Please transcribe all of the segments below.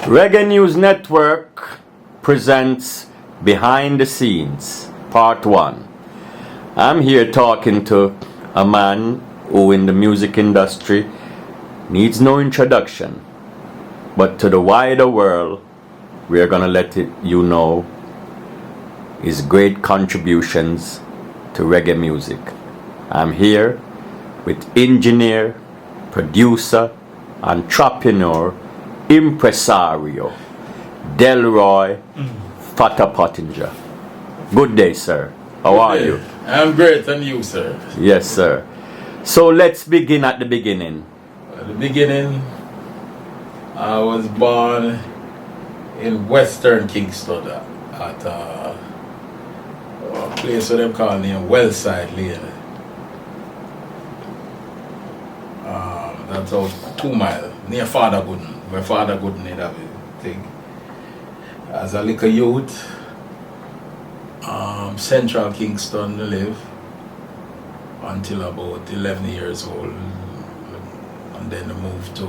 Reggae News Network presents Behind the Scenes, Part 1. I'm here talking to a man who in the music industry needs no introduction, but to the wider world, we are going to let you know his great contributions to reggae music. I'm here with engineer, producer, entrepreneur, impresario, Delroy Fatta Pottinger. Good day, sir. How are you? I'm great, and you, sir? Yes, sir. So let's begin at the beginning. At the beginning, I was born in Western Kingston at a place where they call near Wellside Lane. That's out 2 miles, near Father Gooden, where Father Gooden did everything. As a little youth, Central Kingston live until about 11 years old, and then I moved to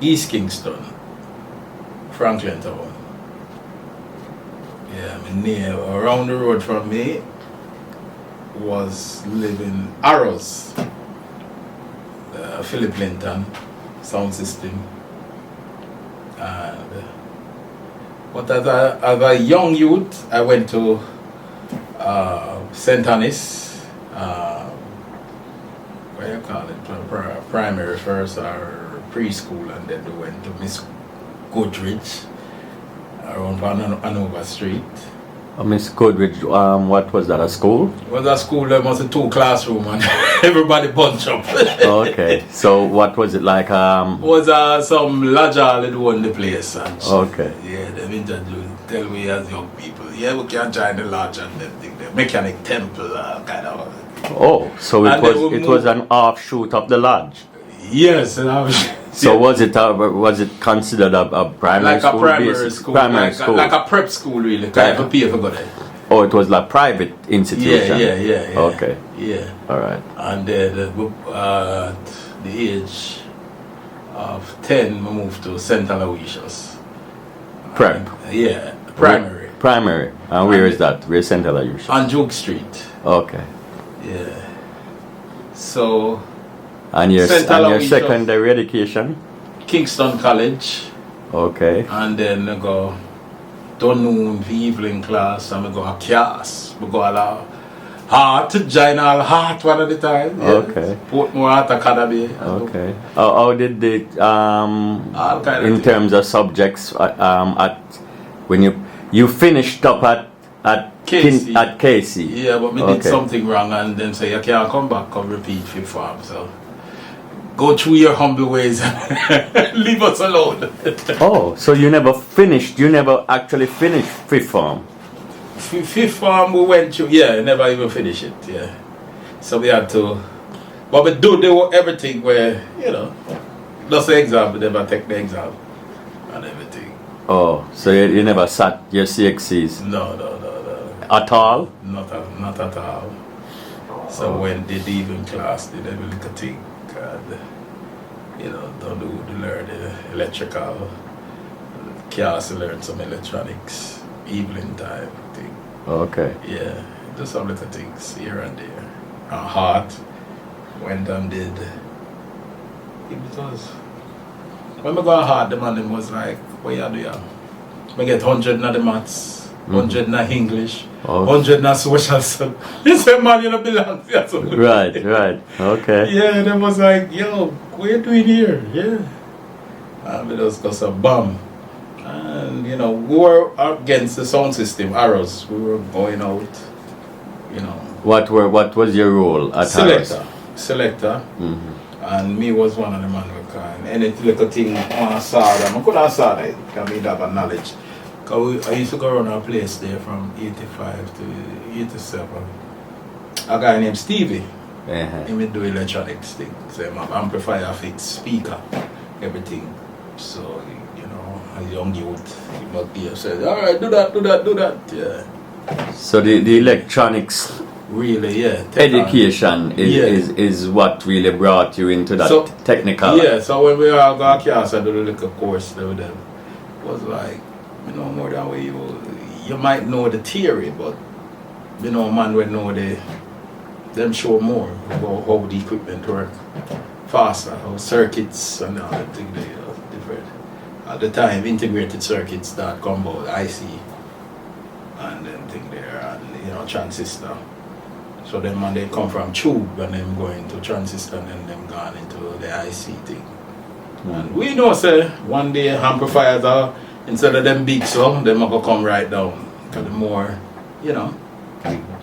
East Kingston, Franklin Town. Yeah, I mean, near around the road from me was living Arrows, Philip Linton sound system. And but as a young youth, I went to St. Annis, what do you call it, primary first or preschool, and then we went to Miss Goodrich around Hanover Street. Miss Goodrich, what was that, a school? It was a school, there was 2 classrooms and everybody bunch up. Okay, so what was it like? It was some lodge hall that owned the place. And Okay. Yeah, they tell me as young people, yeah, we can join the lodge and them thing, the mechanic temple kind of. Oh, so it was an offshoot of the lodge. Yes, and I was. So was it considered a primary school? Like a primary school. Primary school. Like a prep school, really. Kind of pay for go there. Oh, it was like private institution. Yeah. Okay. Yeah. All right. And then at the age of 10, we moved to St. Aloysius. Prep. Yeah, primary. Primary. And where is that? Where's St. Aloysius? On Duke Street. Okay. Yeah. So. And your secondary education? Kingston College. Okay. And then I go to noon for evening class, and I go to CAS. We go to Heart, join all Heart one at a time. Yeah. Okay. Portmore Art Academy. Okay. How did it in terms of subjects at when you finished up at Casey? Yeah, but we did something wrong, and then say you can't come back, come repeat fifth form. So go through your humble ways and leave us alone. Oh, so you never actually finished fifth form? Fifth form we went through, yeah, never even finished it, yeah. So we had to, but we do everything where, just the exam, we never take the exam and everything. Oh, so you never sat your CXCs? No. At all? Not at all. So when they did even class, they never look at thing. And, don't do learn the electrical, class learn some electronics, evening time thing. Okay. Yeah, just some little things here and there. Heart went and did. It was when I go Heart, the man was like, what you do? I get 100 in the maths, 100 in English. 100 na social stuff. He said, man, you don't belong here. Right. Okay. Yeah, and I was like, yo, what are you doing here? Yeah. And we just got some bomb. And, we were against the sound system, Arrows. We were going out, What was your role at Arrows? Selector. And me was one of the man who can. Any little thing I saw them. I couldn't have saw that. I mean, have a knowledge. I used to go around our place there from 85 to 87. A guy named Stevie. He would do electronics things. Amplifier fix, speaker, everything. So, a young youth, he must be said, alright, do that. Yeah. So the electronics really, yeah. Education is what really brought you into that technical. Yeah, so when we all got class, I did a little course with them. was like, you know, more than way you might know the theory, but you know, man would know them show more about how the equipment work faster, how circuits and all that thing they different. At the time, integrated circuits that come about IC and then thing there, and you know, transistor. So then when they come from tube and then go into transistor and then them gone into the IC thing. And we know say one day amplifiers are, instead of them big so, them are gonna come right down. Because the more, you know,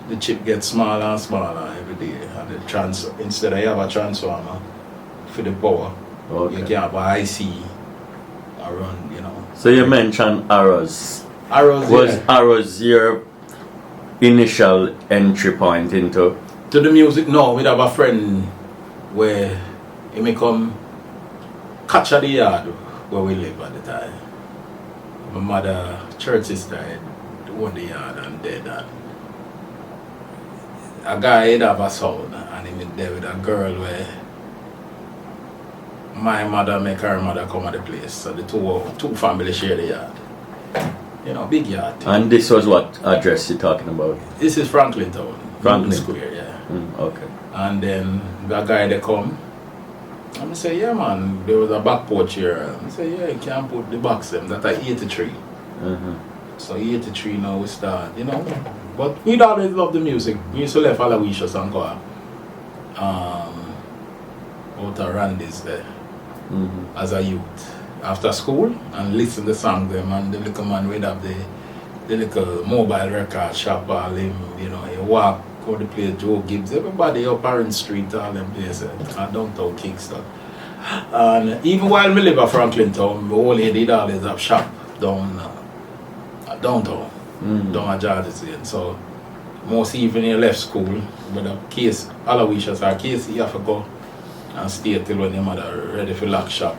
the chip gets smaller and smaller every day. And the instead of you have a transformer for the power, you can have an IC around, you know. So you mentioned arrows. Arrows, Was arrows your initial entry point into? To the music? No, we'd have a friend where he may come catch at the yard where we live at the time. My mother, church sister, owned the yard and dead. And a guy he'd have a son and he was there with a girl where my mother make her mother come at the place. So the two families share the yard. You know, big yard. And this was what address you're talking about? This is Franklin Town. Franklin Square, yeah. Okay. And then the guy they come and I say, yeah man, there was a back porch here. I say, yeah, you can't put the box them that are 83. So 83 now we start, you know. But we'd always love the music. We used to left Aloysius and go out of Randy's there as a youth. After school and listen to song them, and the little man would have the little mobile record shop all him, you know, he walk go to play Joe Gibbs, everybody up Orange Street, all them places, and downtown Kingston. And even while we live at Franklin Town, my old lady always have shop downtown, down at George's Lane. So most evening you left school with a case, Aloysius or case, you have to go and stay till when your mother ready for lock shop.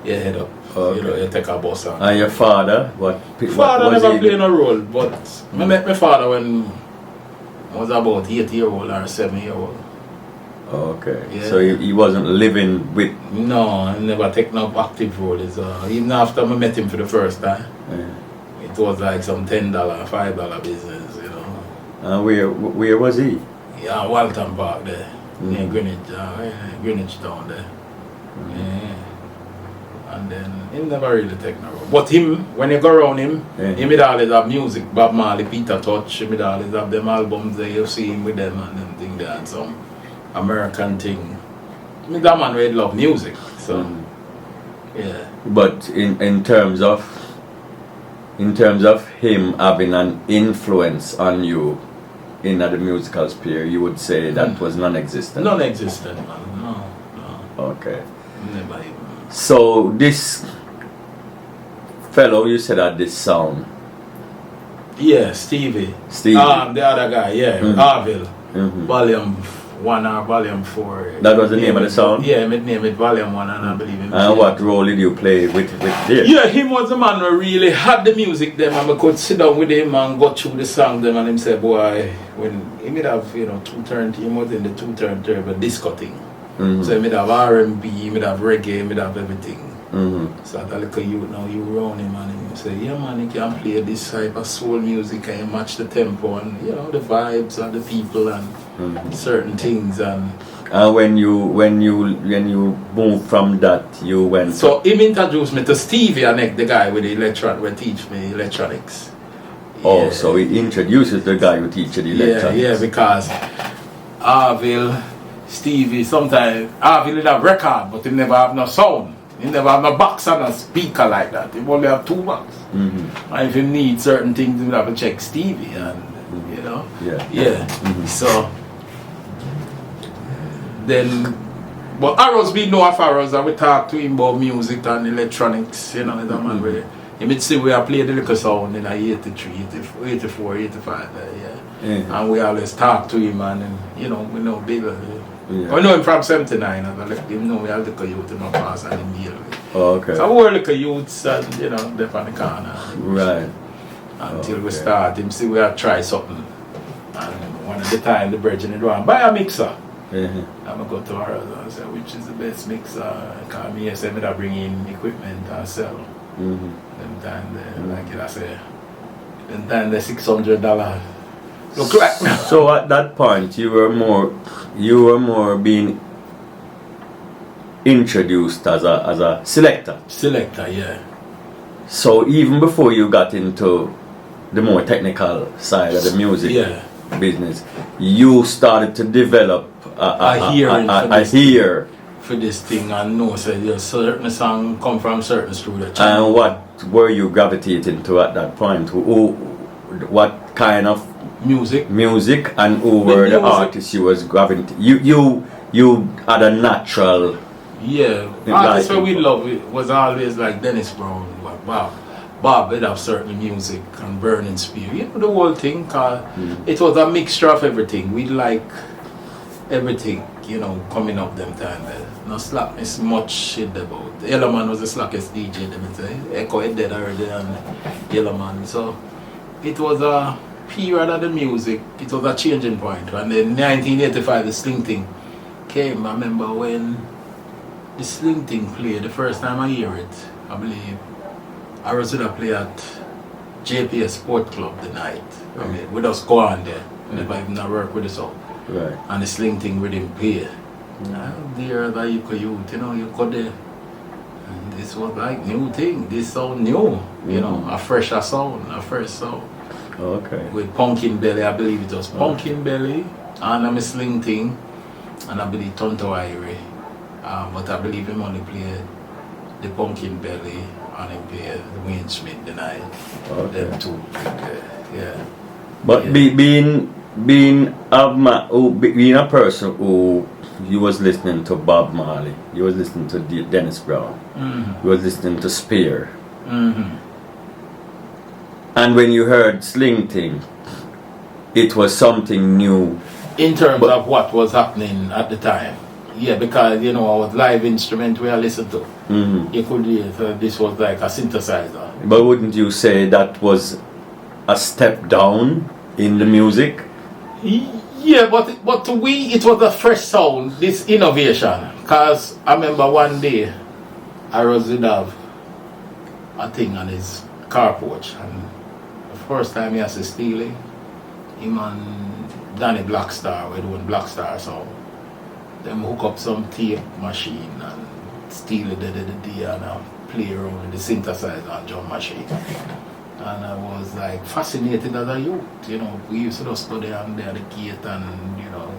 You head up, you know, you take a bus. And your father, Father never played no role, but I met my father when I was about 8 years old or 7 years old. Okay, yeah. So he wasn't living with... No, I never take no active role. Even after I met him for the first time, it was like some $10, $5 business, you know. And where was he? Yeah, Walton Park there, near Greenwich, Greenwich Town there. Yeah. And then he never really take no role. But him, when you go around him, he would always have music, Bob Marley, Peter Touch, he would always have them albums there, you see him with them and them thing there and some American thing. I mean, that man really love music, so yeah. But in terms of him having an influence on you in the musical sphere, you would say that was non-existent? Non-existent, man. No. Okay. Never even. So this fellow you said had this sound. Yeah, Stevie. Stevie. The other guy, yeah, Arville. Volume 1 or Volume 4. That was the name of the song? Yeah, I name it Volume 1 and I believe him. And what role did you play with this? Yeah, him was the man who really had the music them and I could sit down with him and go through the song them and him say, boy, when he would have, you know, he was in the two turntable disco thing. So he would have R&B, he would have reggae, he would have everything. So that little youth now, you around him and he say, yeah man, you can play this type of soul music and you match the tempo and, you know, the vibes and the people and certain things. And when you moved from that, you went... So him introduced me to Stevie and the guy with the who teach me electronics. Oh, so he introduces the guy who teaches the electronics. Yeah, because Arville, Stevie, sometimes Arville would have record, but he never have no sound. He never have no box and a speaker like that. He only have 2 boxes. And if he need certain things, he would have to check Stevie and, you know. So, then, but Arrows, we know of Arrows and we talk to him about music and electronics, you know, that man where he would say we have played the little sound in 83, 84, 85, and we always talk to him and you know, we know bigger. I know him from 79 and I let him know we have the youth in my past and him deal with. So we were like youths and, you know, they're on the corner. Right. Until we start, him see we have try something. And one of the time the virgin would want buy a mixer. And I go to her and I say, which is the best mixer? Because me, I said, I bring in equipment and sell. Them time there, like I say, them time the $600 look like now. So at that point, you were more being introduced as a selector. Selector, yeah. So even before you got into the more technical side of the music business, you started to develop a hear for this thing, and know so there's certain song come from certain studio. And what were you gravitating to at that point? What kind of music and who were the artists you was gravitating? You had a natural. Yeah, artists that we love it was always like Dennis Brown, Bob would have certain music and Burning Spear. You know the whole thing, cause it was a mixture of everything. We like everything, you know, coming up them time there. No slackness much shit about. Yellowman was the slackest DJ, them say. Echo had dead already and Yellowman. So it was a period of the music, it was a changing point. And then 1985 the Sling Thing came. I remember when the Sling Thing played, the first time I hear it, I believe I was going to play at JPS Sport Club the night. I mean, we just go on there, never even work with us all. Right. And the Sling Thing we didn't play. There that you could use, you know, you could there. And this was like new thing, this sound new, you know, a fresher sound, a fresh sound. Okay. With Pumpkin Belly, I believe it was Pumpkin Belly, and I'm a Sling Thing, and I believe Tonto Irie. But I believe him only played the Pumpkin Belly and him played the Wayne Smith the night. Okay. Them two, yeah. But being a person who you was listening to Bob Marley, you was listening to Dennis Brown, you was listening to Spear, and when you heard Sling Thing, it was something new. In terms of what was happening at the time. Yeah, because you know, I was live instrument where I listened to. You could hear this was like a synthesizer. But wouldn't you say that was a step down in the music? Yeah, but to we it was a fresh sound, this innovation. Cause I remember one day I was with a thing on his car porch, and the first time he has to steal it, him and Danny Blackstar were doing Blackstar sound. Them hook up some tape machine and steal it and play around with the synthesizer and drum machine. And I was like fascinated as a youth, you know. We used to just study on there at the gate and, you know,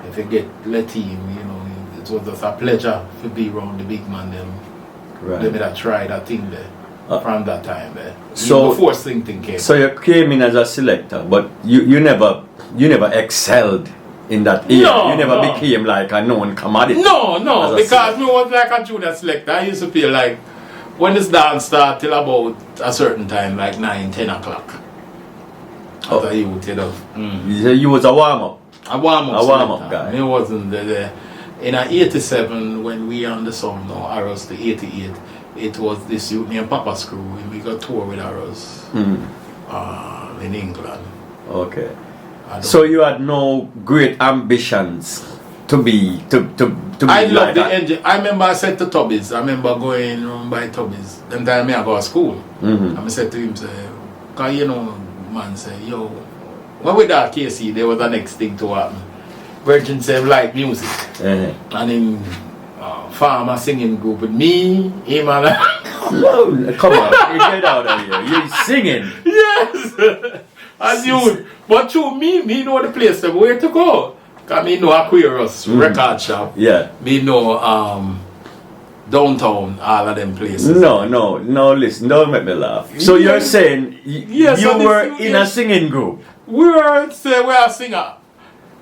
if you get let him, you know, it was just a pleasure to be around the big man them. Right. Let me that try that thing there from that time there. So before Sling Thing came. So you came in as a selector, but you never excelled in that era. No, you never no. became like a known commodity. No, because me was like a junior selector. I used to feel like when this dance started till about a certain time, like 9-10 o'clock. As a youth, you know. You was a warm-up. A warm-up guy. It wasn't the in 87 when we on the song now, Arrows to 88, it was this youth named Papa Screw, and we got tour with Arrows in England. Okay. So you had no great ambitions to be I love like the that. engine. I remember I said to Tubby's, I remember going around by Tubby's. Then time I go to school. And I said to him, say, cause you know, man say, yo, when we that KC, there was the next thing to happen. Virgin said like music. And in farmer singing group with me, him and No, come on, you get out of here. You're singing. Yes. As you, but to me know the place where to go. Cause me know Aquarius record shop. Yeah. Me know downtown, all of them places. No, listen, don't make me laugh. So you're saying you were in a singing group? We were a singer.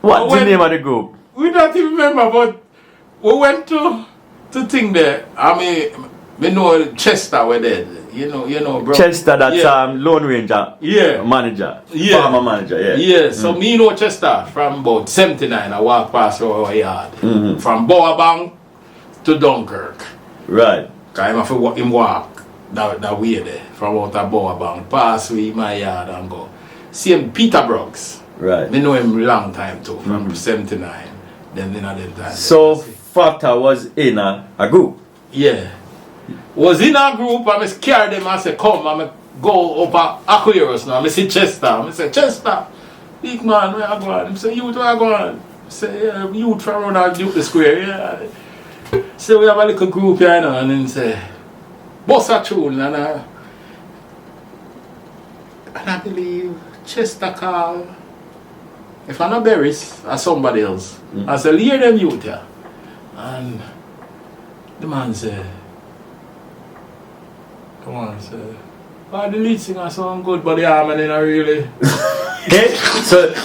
What's the name of the group? We don't even remember, but we went to thing there. I mean, we know Chester were there. You know, bro. Chester, that's Lone Ranger manager. Farmer manager, Yeah, so me know Chester from about 79. I walk past our yard. From Boabang to Dunkirk. Right. Cause him walk that way there. From out of Boabang. Pass with my yard and go. See him Peter Brooks. Right. Me know him long time too. From 79. Then in that time. So Fatta was in a group. Yeah. Was in a group and I carry them and say, come, and I go up at Aquarius now. I see Chester. I say, Chester, big man, where I go on? I say, youth, where I go on? I say, yeah, youth from around the square, yeah. So we have a little group here, you know, and then say, bust a tune, and I believe Chester call, if I'm not Berries or somebody else, I say, hear them youth here. And the man say, come on, say, oh, the lead singer sound good, but the harmony not really.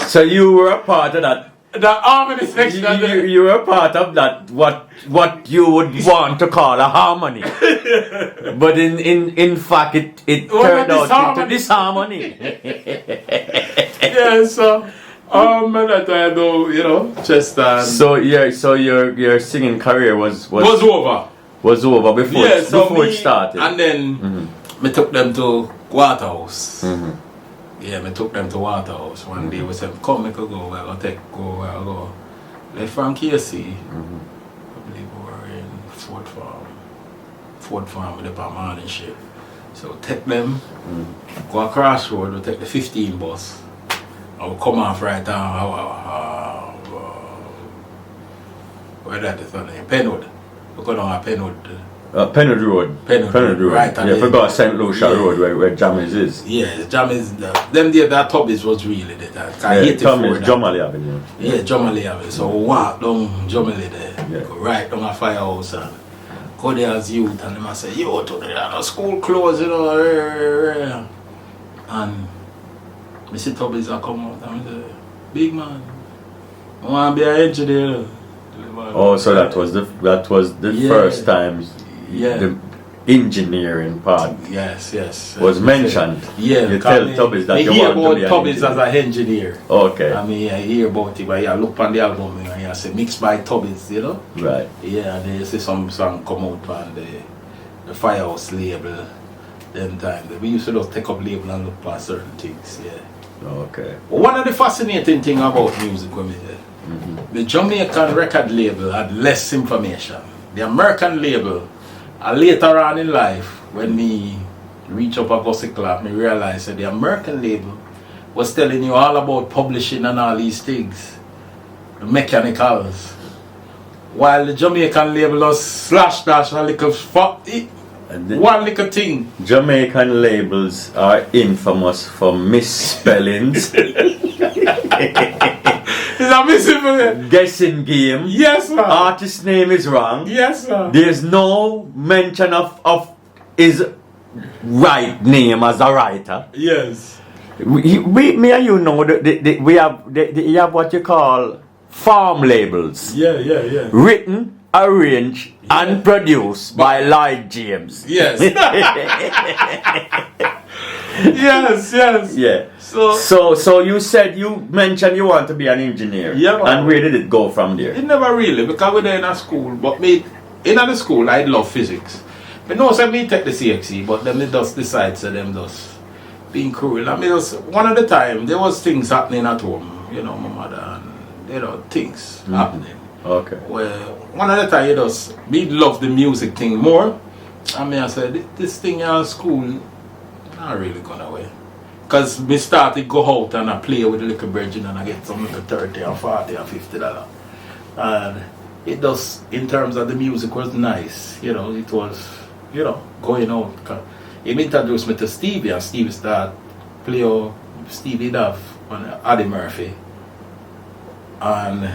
So you were a part of that. The harmony section. You were a part of that. What you would want to call a harmony, but in fact it turned out into disharmony. Yeah, so that I know, you know, Chester. So your singing career was over. Was over before before it started. And then me took them to Waterhouse. Yeah, me took them to Waterhouse. One day we said, come, we could go, we'll go. Left from KC. I believe we were in Ford Farm with the morning shift. So take them, go across road, we'll take the 15 bus. I will come off right down, where that is on there? Penwood. We go down Penwood. Penwood Road. Penwood Road. Right. Yeah, forgot St. Lucia Road where Jamaica'S is. Yeah, Jamaica'S. Them there, that Tubby's was really there. Tubby's Jamaica Avenue. Yeah, Jamaica Avenue. So we walk down Jamaica there, go right down a firehouse and go there as youth, and them I say, yo, today the school closed, you know. And I see Tubby's I come out and I say, big man, I want to be an engineer. Oh, so that was the first time the engineering part was mentioned. Yeah, you tell Tubby's that you want to be an Tubby's as an engineer. Okay. I mean, I hear about it, but I look on the album and I say mixed by Tubby's, you know. Right. Yeah, and then you see some song come out on the Firehouse label. Them time we used to just take up label and look for certain things. Yeah. Okay. But one of the fascinating thing about music, the Jamaican record label had less information. The American label, later on in life, when me reach up a Gussie Clark, me realize that the American label was telling you all about publishing and all these things, the mechanicals, while the Jamaican label was slash dash a little one little thing. Jamaican labels are infamous for misspellings. It's a misspelling. Guessing game. Yes, sir. Artist name is wrong. Yes, sir. There's no mention of his right name as a writer. Yes. Me and you know we have what you call farm labels. Yeah. Written, arranged, and produced by Lloyd James. Yes. yes. Yeah. So you said you mentioned you want to be an engineer. Yeah. Man. And where did it go from there? It never really, because we were in a school, but in the school I love physics. But no, so me take the CXE, but then they just decide so them just being cruel. I mean, one of the time there was things happening at home, you know, my mother and things happening. Okay. Well, one of the time me love the music thing more. I mean, I said this thing in school not really gone away. Because me started go out and I play with the little virgin and I get some little 30 or 40 or $50. And it does, in terms of the music, was nice. You know, it was, going out. He introduced me to Stevie and Stevie started play Stevie Duff and Eddie Murphy. And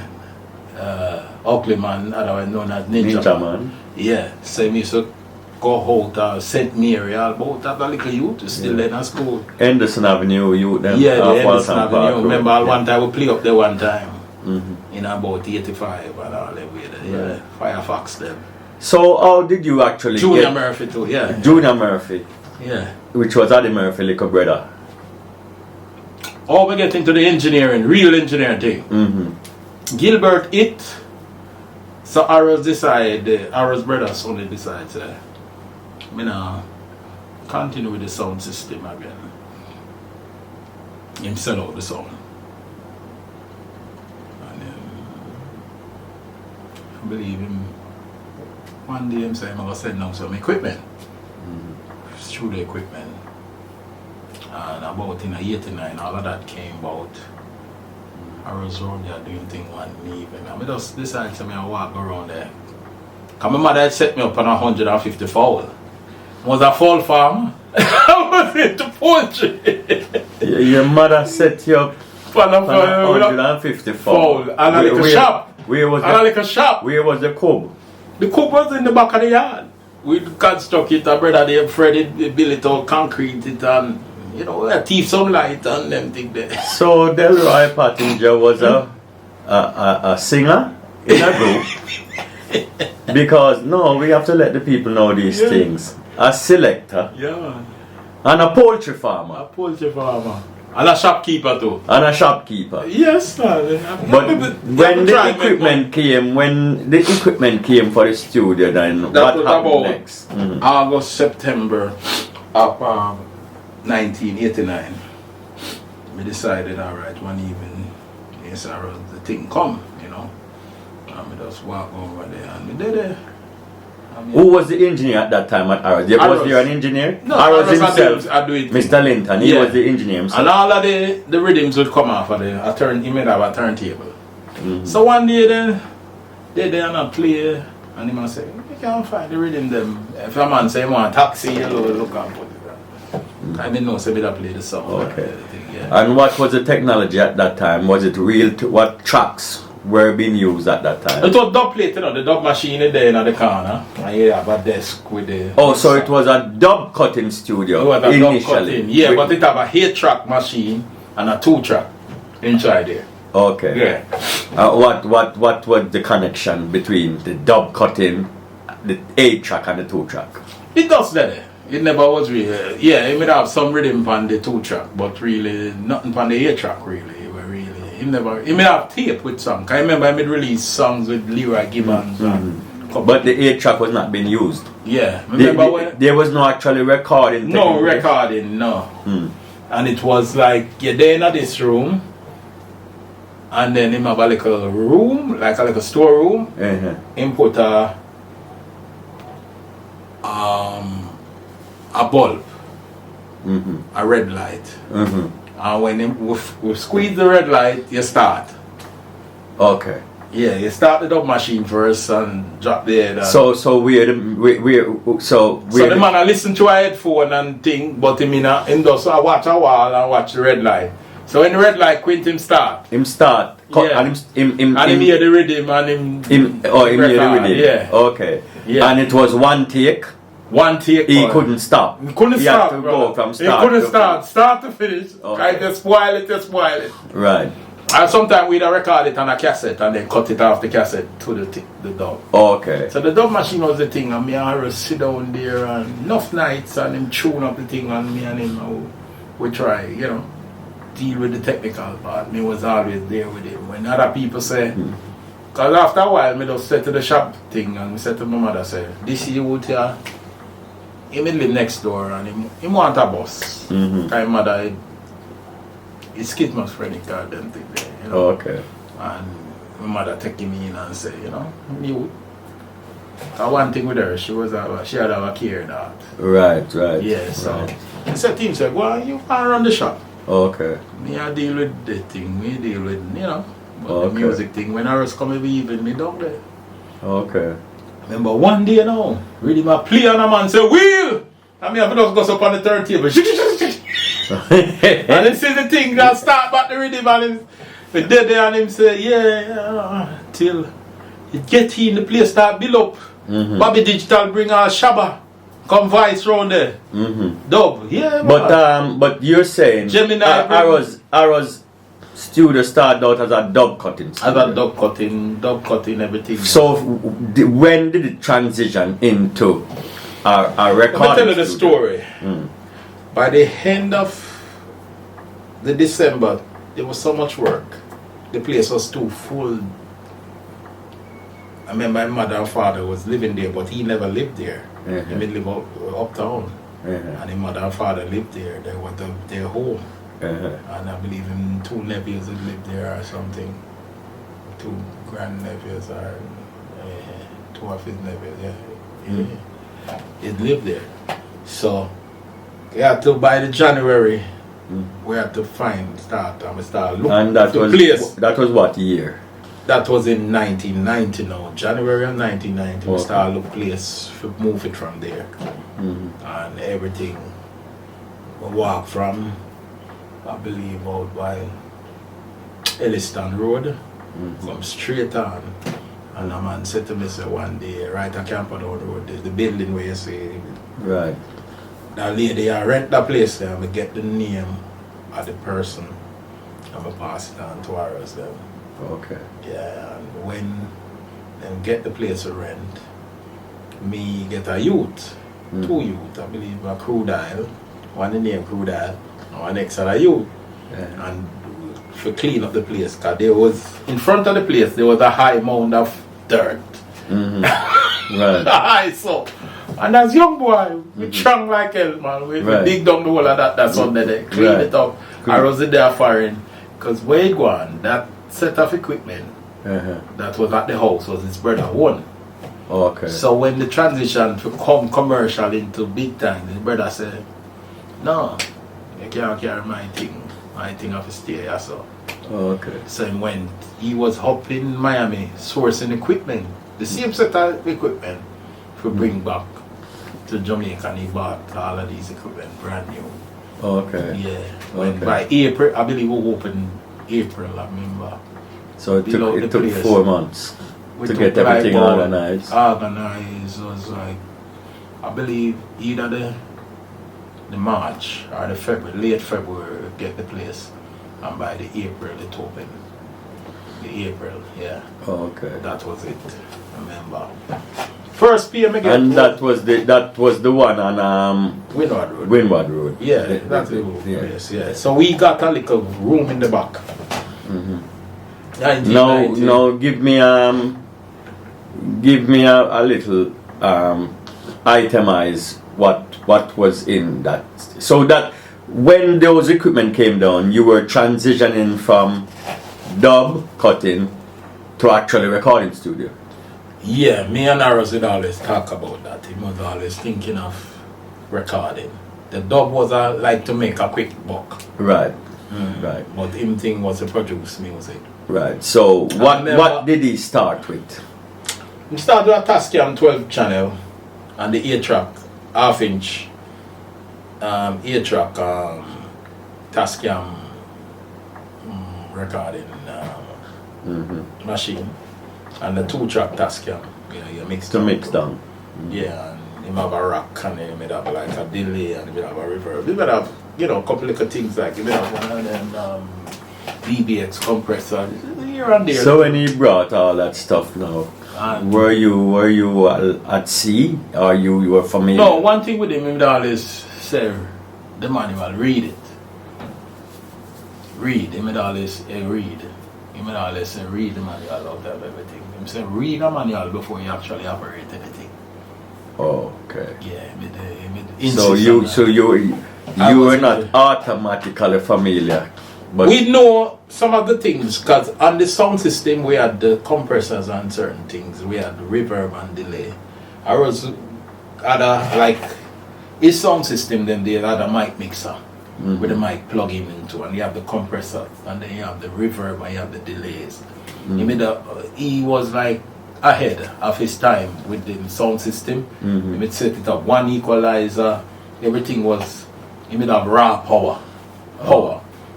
Oakley Man, otherwise known as Ninja Man. Yeah, so me used to go out St. Mary, all about that little youth still in a school. Henderson Avenue youth then? Yeah, the Henderson Avenue. Remember one time we play up there one time. In about 85 and all that way there. Yeah, Firefox them. So how did you actually Junior Murphy too, yeah. Junior Murphy. Yeah. Which was Eddie Murphy, little brother. Oh, we get into the engineering, real engineering thing. Gilbert so Arrows brothers only decide continue with the sound system again. Him sell out the sound. And I believe him one day him say I'm gonna send down some equipment. Studio equipment. And about in 89, all of that came about. I was around there doing things one evening. I just decided to walk around there. Cause my mother had set me up on 150 fowl. I was a fowl farmer. I was into poultry. Your mother set you up on 150 fowl. And a little shop. Where was and a little shop. Where was the coop? The coop was in the back of the yard. We construct it, a brother they Fred it, built it all, concrete it, and you know, teeth some light and them thing there. So Delroy Pottinger was a singer in a group. Because no, we have to let the people know these things. A selector. Yeah. And a poultry farmer. A poultry farmer. And a shopkeeper too. And a shopkeeper. Yes, sir. But when the equipment came for the studio, then what happened next? August, September of 1989. We decided, alright, one evening, yes, the thing come, you know. And we just walk over there and we did it. Who was the engineer at that time at Arrows? Was there an engineer? No, Arrows himself. I do it. Mr. Linton, he was the engineer himself. And all of the rhythms would come off of he made have a turntable. So one day then, they and I play, and he must say, you can't find the rhythm them. If a man say he want a taxi, you look and put it. I didn't know, so I play the song. Okay. And what was the technology at that time? Was it real? What tracks were being used at that time? It was dub plate, you know, the dub machine is there in the corner. And you have a desk with the... Oh, so it was a dub cutting studio it was a initially? Dub cutting. Yeah, but it have a 8-track machine and a 2-track inside there. Okay. Yeah. What was the connection between the dub cutting, the 8-track and the 2-track? It does that. It never was really... Yeah, it may have some rhythm on the 2-track, but really nothing on the 8-track really. He may have tape with songs. I remember I made release songs with Leroy Gibbons. But the 8-track was not being used. Yeah. Remember when there was no actually recording. No recording, no. And it was like you're there in this room, and then him have a little room, like a little storeroom. Him put a bulb, a red light. And when we squeeze the red light, you start. Okay. Yeah, you start the dub machine first and drop the head. So the man I listen to a headphone and thing, but him just I watch a wall and watch the red light. So when the red light quit, him start. Him start. Yeah. And him hear the rhythm and him hear the rhythm. Yeah. Okay. Yeah. And it was one take. One take. He couldn't stop. He couldn't he stop. Had to go from start. He couldn't start to finish. Okay. Just spoil it. Right. And sometimes we'd record it on a cassette and then cut it off the cassette to the dub. Okay. So the dub machine was the thing, and me and her sit down there and enough nights and him tune up the thing, and me and him we try, you know, deal with the technical part. Me was always there with him. When other people say, because after a while, me just said to the shop thing, and we said to my mother, say, this is what here. He live next door and he want a bus. My mother, his kid must friend car them thing there, you know. Okay. And my mother take him in and say, you know, you. One thing with her, she had a care dog. Right. Yeah, so right. he said to him, say, well, you can run the shop. Okay. Me I deal with the thing, me deal with, you know, the music thing. When I was coming even me down there. Okay. Remember one day now, really my play on a man say, Wheel! And me have to just go up on the turntable. And he see the thing that start back the rhythm and him we dead there and him say, yeah, till it get in the place start build up. Bobby Digital bring our Shabba. Come vice round there. Dub. Yeah, man. But you're saying Gemini Arrows studio started out as a dub cutting studio. As a dub cutting everything. So when did it transition into a recording? Let me tell you the story. By the end of the December, there was so much work. The place was too full. I remember my mother and father was living there, but he never lived there. He lived uptown. And his mother and father lived there. They were their home. And I believe him 2 nephews that lived there or something. 2 grandnephews or 2 of his nephews, yeah. He'd live there. So we had to, by the January, we had to start looking And that for was the place. that was what year? That was in 1990 now, January of 1990. We Okay. started look place to move it from there. And everything we walk from, I believe, out by Elliston Road, come straight on. And a man said to me, say, one day, right at Camperdown Road, there's the building where you see Right. that lady, I rent that place there, and I get the name of the person, and I pass it on to ours then. Okay. Yeah, and when them get the place to rent, me get a youth, two youth, I believe, a Crude Isle, one name Crude Isle, and one next other youth. Yeah. And to clean up the place, because there was, in front of the place, there was a high mound of dirt. Right. High so. And as young boy, we strong like hell, man. We dig down the whole of that Sunday there, clean it up. I was there foreign, because where it gone, that set of equipment that was at the house was his brother one. Okay. So when the transition to come commercial into big time, his brother said, no, you can't carry my thing have to stay here. So Okay. so when he was up in Miami sourcing equipment, the same set of equipment to bring back to Jamaica, and he bought all of these equipment brand new. Okay. Yeah. When Okay. by April, I believe we opened April, I remember. So it Below took the place. 4 months We to took get everything like organized. Organized was like, I believe either the March or the February, late February, get the place, and by the April it opened. The April, yeah, Okay. that was it. I remember. First PM again. And that was the one on Windward Road. Windward Road. Yeah, The- that's the yeah. place. Yeah. So we got a little room in the back. Now, 1990. give me a little itemize what was in that. So that when those equipment came down, you were transitioning from dub cutting to actually recording studio. Yeah, me and Aros would always talk about that. He was always thinking of recording. The dub was like to make a quick buck. Right. Right. But him thing was to produce music. Right. So remember- what did he start with? We started with a Tascam 12 channel and the 8-track, half-inch 8-track Tascam recording machine, and the 2-track Tascam. You mix To mix down. Yeah, and him have a rack, and he made have like a delay, and he made have a reverb. He made have, a couple of things like, he made have one of them DBX compressor here and there. So when he brought all that stuff now, And were you at sea or you were familiar? no, one thing with him, he would always say the manual, read it. Read, he would always read. He would always say read the manual out of everything. He say read the manual before you actually operate anything. Oh, okay. Yeah, So you were not automatically familiar, but we know some of the things, because on the sound system we had the compressors and certain things. We had reverb and delay. I was like his sound system, then they had a mic mixer with the mic plug in into, and you have the compressor, and then you have the reverb, and you have the delays. He was like ahead of his time with the sound system. He would set it up, one equalizer, everything was, he would have raw power.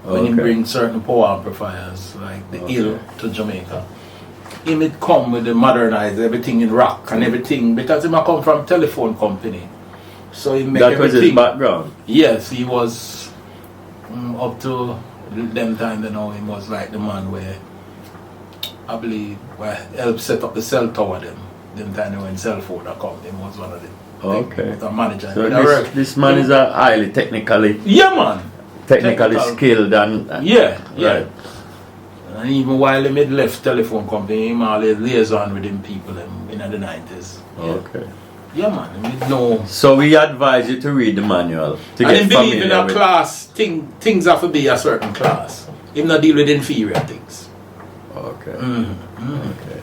When he bring certain power amplifiers like the Ill to Jamaica, he would come with the modernize everything in rock and everything, because he might come from telephone company. So he make that everything. was his background. Yes, he was up to them time, he was like the man where I believe helped set up the cell tower them time when cell phone come, he was one of them. Okay. The manager. So this man is a highly technically Technical. skilled and Yeah. Right. And even while he made left telephone company, he always liaison with them people in the 90s. Yeah. Okay. Yeah, man. I mean, no. So we advise you to read the manual to And get he believe in familiar a with. class, things have to be a certain class. He not deal with inferior things. Okay. Mm-hmm. Okay.